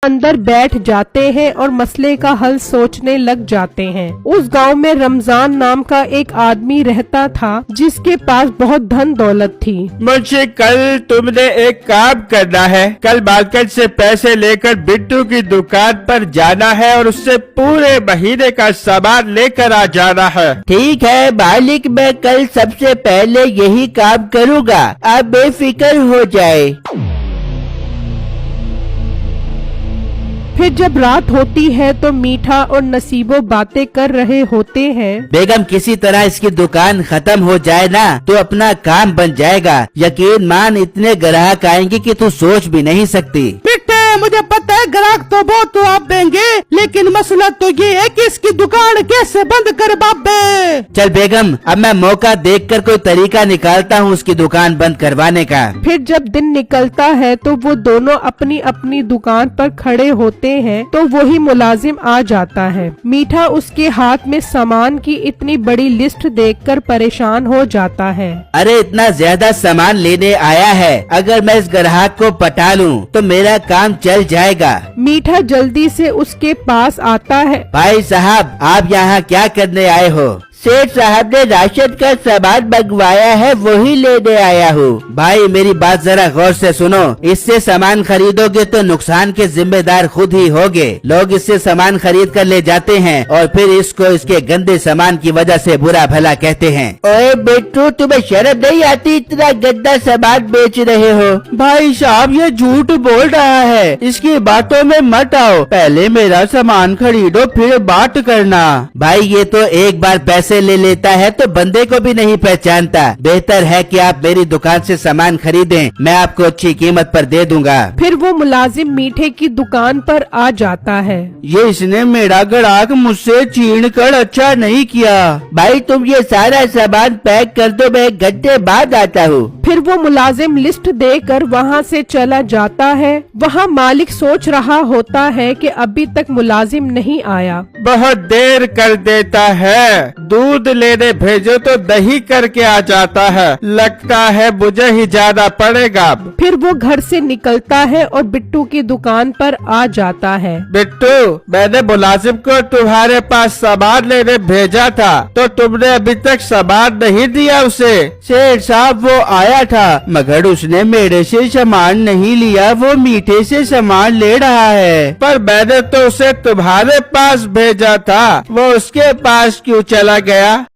अंदर बैठ जाते हैं और मसले का हल सोचने लग जाते हैं। उस गांव में रमजान नाम का एक आदमी रहता था जिसके पास बहुत धन दौलत थी। मुझे कल तुमने एक काम करना है। कल मार्केट से पैसे लेकर बिट्टू की दुकान पर जाना है और उससे पूरे महीने का सामान लेकर आ जाना है। ठीक है मालिक, मैं कल सबसे पहले यही काम करूँगा, आप बेफिक्र हो जाए। फिर जब रात होती है तो मीठा और नसीबो बातें कर रहे होते हैं। बेगम, किसी तरह इसकी दुकान खत्म हो जाए ना तो अपना काम बन जाएगा। यकीन मान, इतने ग्राहक आएंगे कि तू सोच भी नहीं सकती। मुझे पता है ग्राहक तो बहुत तो आप देंगे, लेकिन मसला तो ये है कि इसकी दुकान कैसे बंद करे बाबे। चल बेगम, अब मैं मौका देखकर कोई तरीका निकालता हूँ उसकी दुकान बंद करवाने का। फिर जब दिन निकलता है तो वो दोनों अपनी अपनी दुकान पर खड़े होते हैं तो वही मुलाजिम आ जाता है। मीठा उसके हाथ में सामान की इतनी बड़ी लिस्ट देखकर परेशान हो जाता है। अरे इतना ज्यादा सामान लेने आया है, अगर मैं इस ग्राहक को पटा लूं तो मेरा काम चल जाएगा। मीठा जल्दी से उसके पास आता है। भाई साहब, आप यहाँ क्या करने आए हो? सेठ साहब ने राशन का सामान मंगवाया है, वही लेने आया हूँ। भाई मेरी बात जरा गौर से सुनो, इससे सामान खरीदोगे तो नुकसान के जिम्मेदार खुद ही होगे। लोग इससे सामान खरीद कर ले जाते हैं और फिर इसको इसके गंदे सामान की वजह से बुरा भला कहते हैं। ओए बिट्टू, तुम्हें शर्म नहीं आती? इतना गंदा सामान बेच रहे हो। भाई साहब, ये झूठ बोल रहा है, इसकी बातों में मत आओ। पहले मेरा सामान खरीदो फिर बात करना। भाई ये तो एक बार पैसे ले लेता है तो बंदे को भी नहीं पहचानता। बेहतर है कि आप मेरी दुकान से सामान खरीदें, मैं आपको अच्छी कीमत पर दे दूंगा। फिर वो मुलाजिम मीठे की दुकान पर आ जाता है। ये इसने मेरा ग्राहक मुझसे छीन कर अच्छा नहीं किया। भाई तुम ये सारा सामान पैक कर दो, मैं एक घंटे बाद आता हूँ। फिर वो मुलाजिम लिस्ट देकर वहाँ से चला जाता है। वहाँ मालिक सोच रहा होता है कि अभी तक मुलाजिम नहीं आया। बहुत देर कर देता है, दूध लेने भेजो तो दही करके आ जाता है, लगता है मुझे ही जाना पड़ेगा। फिर वो घर से निकलता है और बिट्टू की दुकान पर आ जाता है। बिट्टू, मैंने मुलाजिम को तुम्हारे पास सामान लेने भेजा था, तो तुमने अभी तक सामान नहीं दिया उसे। सेठ साहब, वो आया था मगर उसने मेरे से सामान नहीं लिया, वो मीठे से सामान ले रहा है। पर मैंने तो उसे तुम्हारे पास भेजा था, वो उसके पास क्यों चला गया?